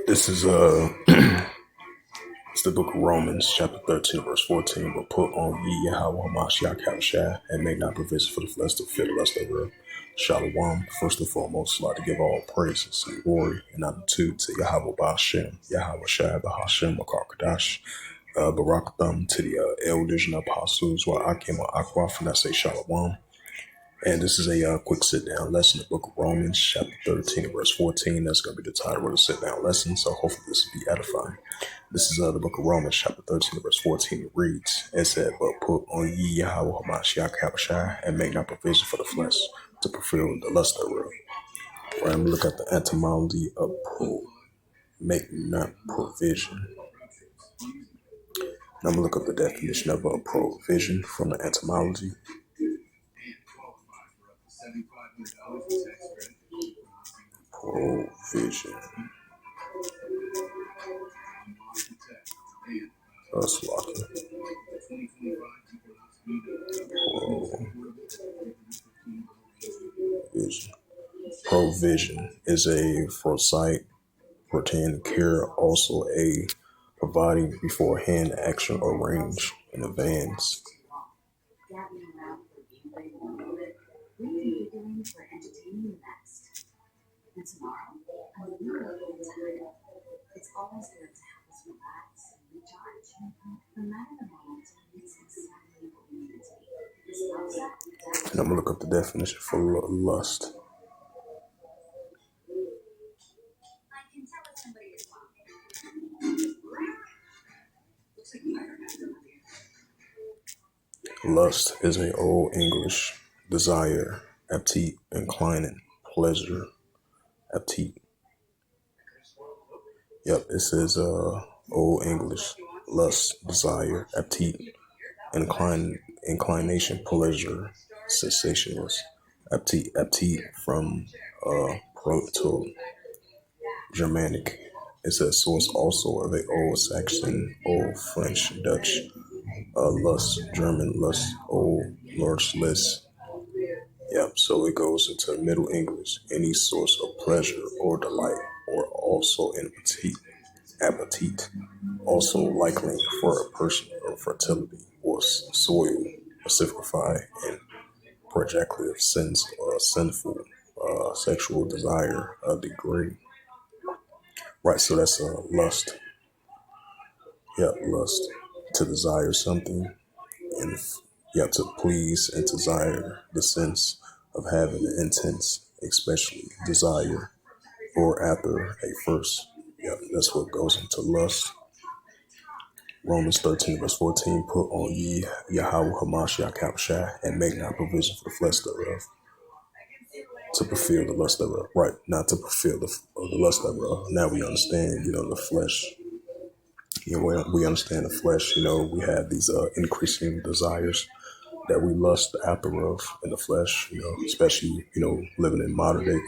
This is it's the book of Romans, chapter 13, verse 14. But put on ye Yahweh Hamashiach Yahushua, and make not provision for the flesh to fill the lust thereof. Shalom. First and foremost, I'd like to give all praises and glory and honor to Yahweh Ba'ashem, Yahweh Shai Ba'ashem Makar Barakatham, to the elders and apostles, while I came on Akwaf, and I say Shalom. And this is a quick sit-down lesson, the book of Romans, chapter 13, verse 14. That's going to be the title of the sit-down lesson, so hopefully this will be edifying. This is the book of Romans, chapter 13, verse 14. It reads, it said, but put on ye Yahweh Hamashiach Yahushua, and make not provision for the flesh to fulfill the lust thereof. Right, I'm going to look at the etymology of make not provision. And I'm going to look up the definition of provision from the etymology. Provision. Provision is a foresight, pertaining care, also a providing beforehand action or range in advance. And I'm going to look up the definition for lust. Lust is an Old English desire, appetite, inclining, pleasure, appetite. Yep, it says Old English, lust, desire, appetite, inclination, pleasure, sensationless, appetite from Proto-Germanic. It's a source also of the Old Saxon, Old French, Dutch, lust, German lust, Old Norse lust. Yep, so it goes into Middle English, any source of pleasure or delight, or also an appetite, also likely for a person or fertility or soil, specify and projective sense or sinful sexual desire, a degree. Right, so that's lust. Yep, lust, to desire something, and to please and desire, the sense of having an intense, especially desire, or after a first. Yep, that's what goes into lust. Romans 13, verse 14, put on ye Yahweh Hamashiach Yahushua, and make not provision for the flesh thereof, to fulfill the lust thereof. Right, not to fulfill the lust thereof. Now we understand, the flesh. We understand the flesh. We have these increasing desires that we lust after of in the flesh. Especially living in modern day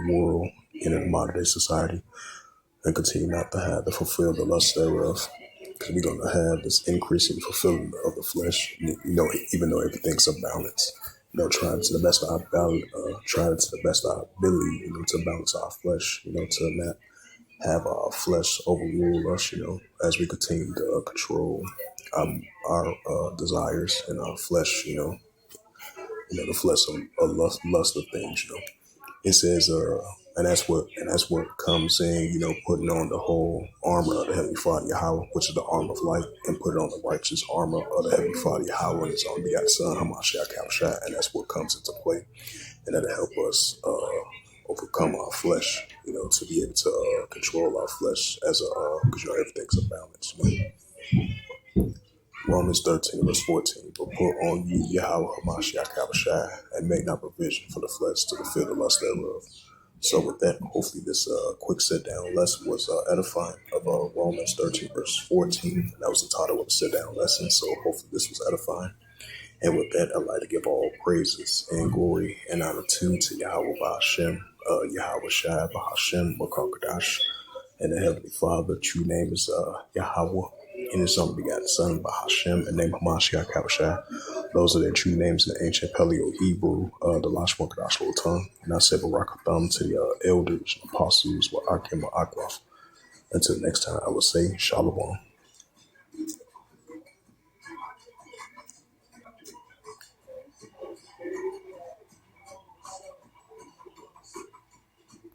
world, in a modern day society, and continue not to have to fulfill the lust thereof. Because we're going to have this increasing fulfillment of the flesh, even though everything's a balance. Trying to the best of our ability, to balance our flesh, to not have our flesh overrule us, as we continue to control our desires and our flesh, the flesh of lust of things, It says, and that's what comes in, putting on the whole armor of the Heavenly Father Yahweh, which is the armor of light, and put it on the righteous armor of the Heavenly Father Yahweh and His own begotten Son Hamashiach Yahushua, and that's what comes into play, and that'll help us overcome our flesh, to be able to control our flesh as because everything's a balance. Romans 13, verse 14, but put on ye Yahweh Hamashiach Yahushua, and make not provision for the flesh to fulfill the lust thereof. So with that, hopefully this quick sit-down lesson was edifying of Romans 13, verse 14. That was the title of the sit-down lesson, so hopefully this was edifying. And with that, I'd like to give all praises and glory and honor to Yahweh Ba'ashem, Yahweh Shai Ba'ashem Makar, and the Heavenly Father. True name is Yahweh, and His only begotten Son Ba'ashem, and name Hamashiach Yahushua. Those are their true names in the ancient Paleo-Hebrew, the Lashma Kadash tongue. And I said Barakatham to the elders and apostles, Akim Akwaf. Until next time, I will say Shalom.